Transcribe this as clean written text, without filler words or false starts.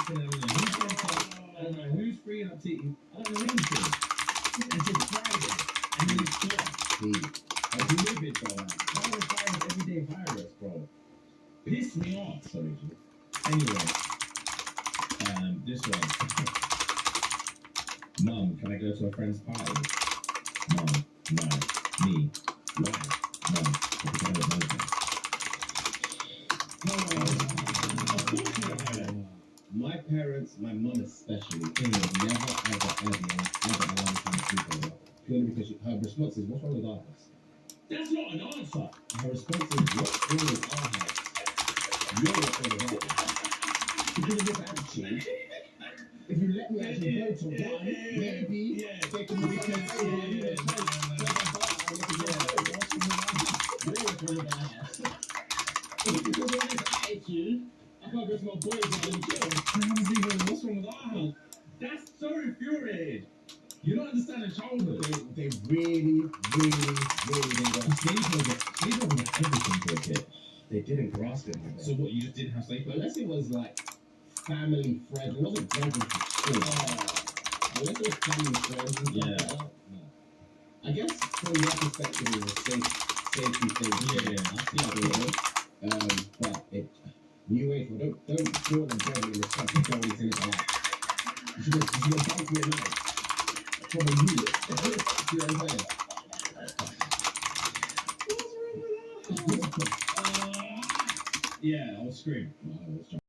I don't know who's freeing up Titi. I don't know anything. Until Friday. And then it's stopped. Like, you live it, bro. Coronavirus, everyday virus, bro. Piss me off. Sorry, G. Anyway. This one. Mum, can I go to a friend's party? Mum, no. Me. Why? Mum, because I don't know them. My parents, my mum especially, never ever allow me to sleep over. Purely because her response is, what's wrong with our house? That's not an answer. Her response is, what's wrong with our house? You're what's wrong with our house. Because of this attitude, if you let me actually go to one, maybe they can be I can't go to my boys and chill. What's wrong with our house? That's so infuriated. You don't understand the childhood. They really don't. Sleep over everything for a kid. They didn't grasp it. So what, you just didn't have sleep? Unless it was like family friends. It wasn't broken for school. Unless it was family friends. Yeah. No. I guess from that perspective, it was a safety thing. Yeah. I see how it was. But it. New age, don't do it and bread in the stuff you don't eat in it alive. You should have dunked me at night. From a unit. You know what I'm saying? What's wrong with that? Yeah, I was screaming.